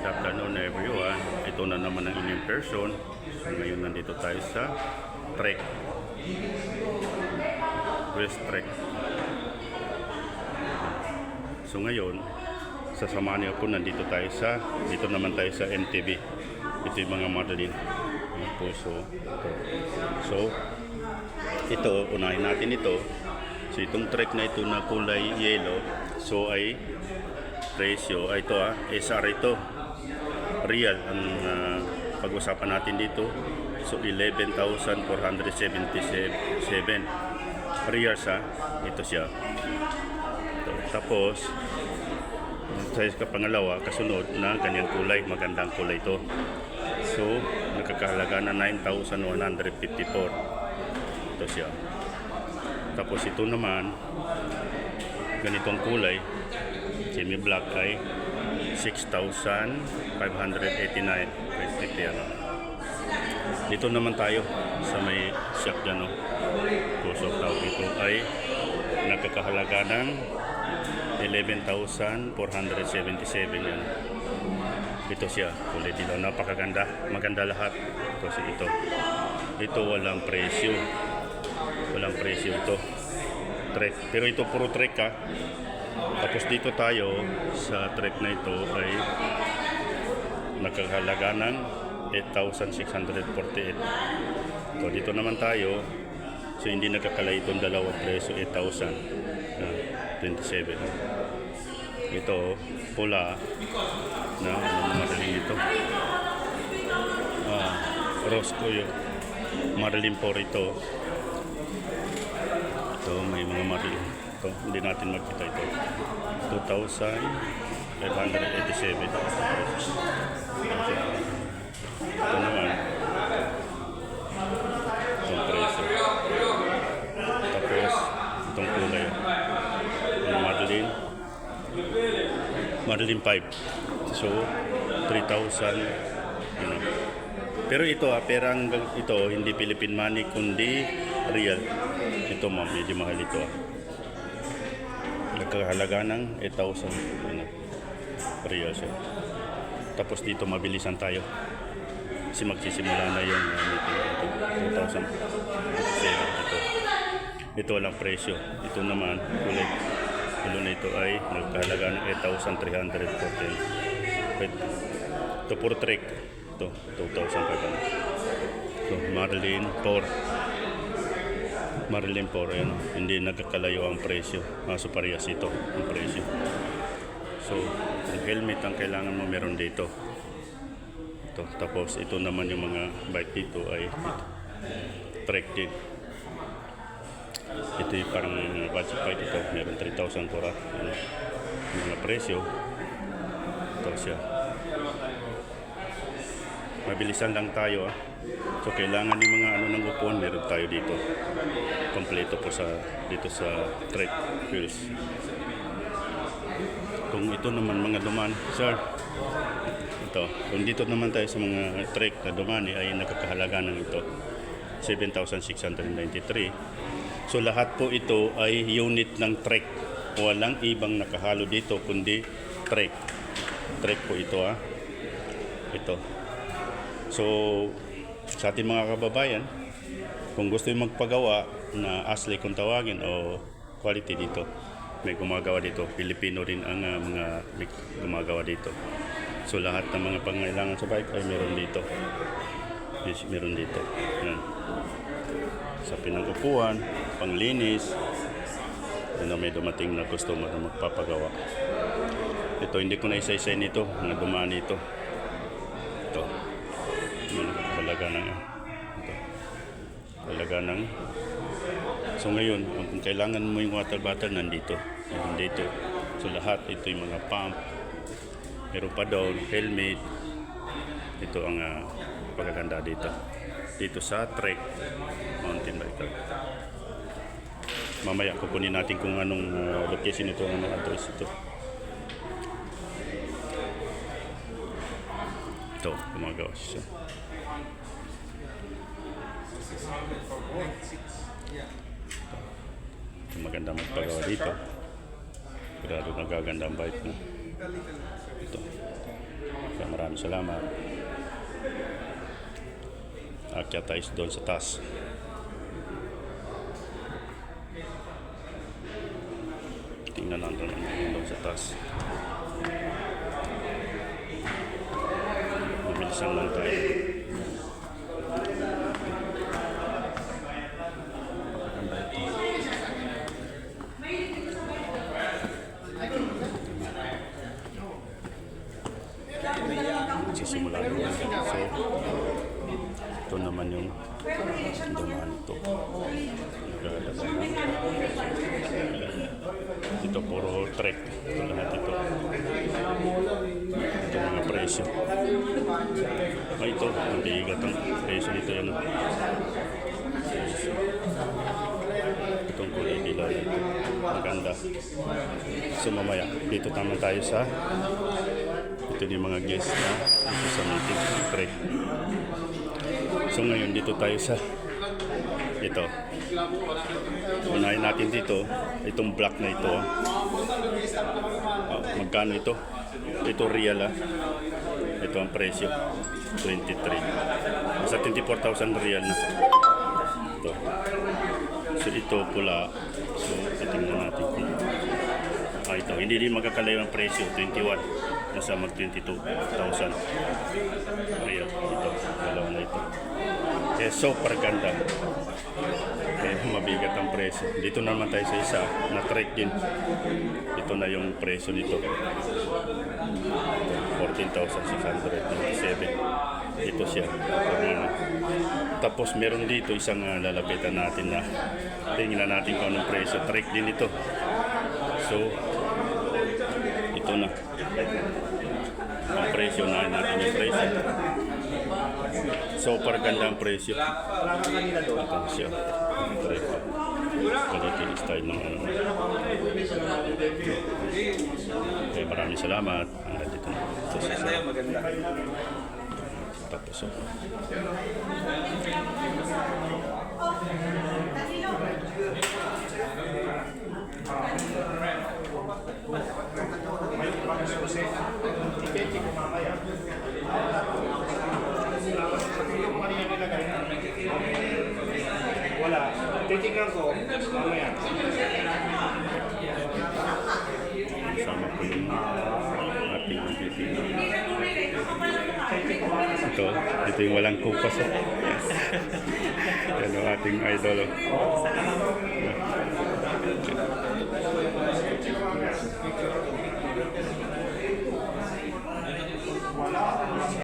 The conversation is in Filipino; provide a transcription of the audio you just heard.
afternoon everyone. Ito na naman ang inyong person. So ngayon nandito tayo sa trek. West Trek. So ngayon, sasamahan niyo po nandito tayo dito naman tayo sa MTB. Ito yung mga modeling. Mga puso. So, ito, unahin natin ito. So itong trek na ito na kulay yellow, so ay presyo, ay ito SR ito. Real ang pag-usapan natin dito. So 11,477 reals ito siya. Ito. Tapos sa pangalawa, kasunod na ganyang kulay, magandang kulay ito. So nakakahalaga na 9,154 ito siya. Tapos ito naman ganitong kulay semi black ay 6,589. Dito naman tayo sa may shop dyan, no? Puso tawag ito ay nagkakahalaga ng 11,477 yan. Ito siya, kulay dilaw, napakaganda, maganda lahat. Ito walang presyo, ito trek, pero ito puro trek Tapos dito tayo sa trek na ito ay nakakahalaga ng 8,648. So dito naman tayo, so hindi nagkakalay itong dalawang presyo, 8,027. Ito pula na madaling ito, Rosco yun, madaling po rito. Ito may mga madaling ito, hindi natin makita ito, 2,587. Ito naman itong presyo. Tapos itong kulay yung Madeline 5, so 3,000 Pero ito perang ito hindi Philippine money kundi real. Ito medyo mahal ito nagkakahalaga ng 8,000 real siya. Tapos dito mabilisan tayo kasi magsisimula na yung meeting. Ito 2,007 ito walang presyo. Ito naman kulay na ito ay nagkahalaga ng 8,314. Ito puro trek, ito 2,500. So Marilyn 4 ayan, hindi nagkakalayo ang presyo. So parehas ito ang presyo. So ang helmet ang kailangan mo meron dito. Ito. Tapos ito naman yung mga bike dito ay trek din. Ito yung parang budget bike ito, meron 3,000 pura mga presyo. Ito siya. Mabilisan lang tayo So kailangan yung mga ng upuan, meron tayo dito. Kompleto po dito sa trek wheels. Kung ito naman mga duman, sir. Ito, kung dito naman tayo sa mga trek na dumani ay nakakahalaga ng ito 7,693. So lahat po ito ay unit ng trek. Walang ibang nakahalo dito kundi trek. Trek po ito Ito. So sa ating mga kababayan, kung gusto yung magpagawa na asli kung tawagin o quality dito, may gumagawa dito. Pilipino rin ang mga gumagawa dito. So lahat ng mga pangailangan sa bike ay meron dito. Yes, meron dito. Yan. Sa pinag-upuan, panglinis, may dumating na customer na magpapagawa. Ito, hindi ko na isa-isa nito, mga dumani ito. Ito. Halaga ng so ngayon kung kailangan mo yung water bottle nandito. So lahat ito yung mga pump, meron pa doon helmet. Ito ang pagaganda dito sa trek mountain bike. Mamaya kukunin natin kung anong location ito, anong address ito. Ito gumagawa siya. Ito maganda magpagawa dito. Sigurado nagaganda ang bike mo. Ito. Kaya Maraming salamat. Akyat tayo doon sa taas. Tingnan natin doon sa taas. Bilisan lang tayo. Sisimula naman. So, ito naman yung dumaan ito. Ito puro trek. Ito lahat ito. Ito mga presyo. Ay, ito. Ang bigat ang presyo nito yan. Itong kulay dilaw. Ang ganda. So mamaya, dito naman tayo sa ito yung mga guest na dito sa meeting trek. So ngayon dito tayo sa ito. Unahin natin dito itong black na ito. Magkano ito? Ito real Ito ang presyo 23. Sa 24,000 real na. Ito. So ito pula. So tingnan natin kung ito. Hindi din magkakalayo ang presyo 21. Nasa mag 22,000 real. Ito. Dalawa na ito. Eh, super ganda. Eh, mabigat ang presyo. Dito naman tayo sa isa na trek din. Ito na yung presyo nito. 14,697. Ito siya. Tapos meron dito isang lalapitan natin na tingnan natin kung anong presyo. Trek din ito. So, ito na. Ang presyo na natin yung presyo. Super ganda ang presyo. Ito siya. Ganito yung style ng ano. Okay, maraming salamat. Hanggang dito na. Maganda. Tapos Wala. Titignan ko. Mamaya. sama po yung ating ito yung walang kupas. Yan ang ating idol.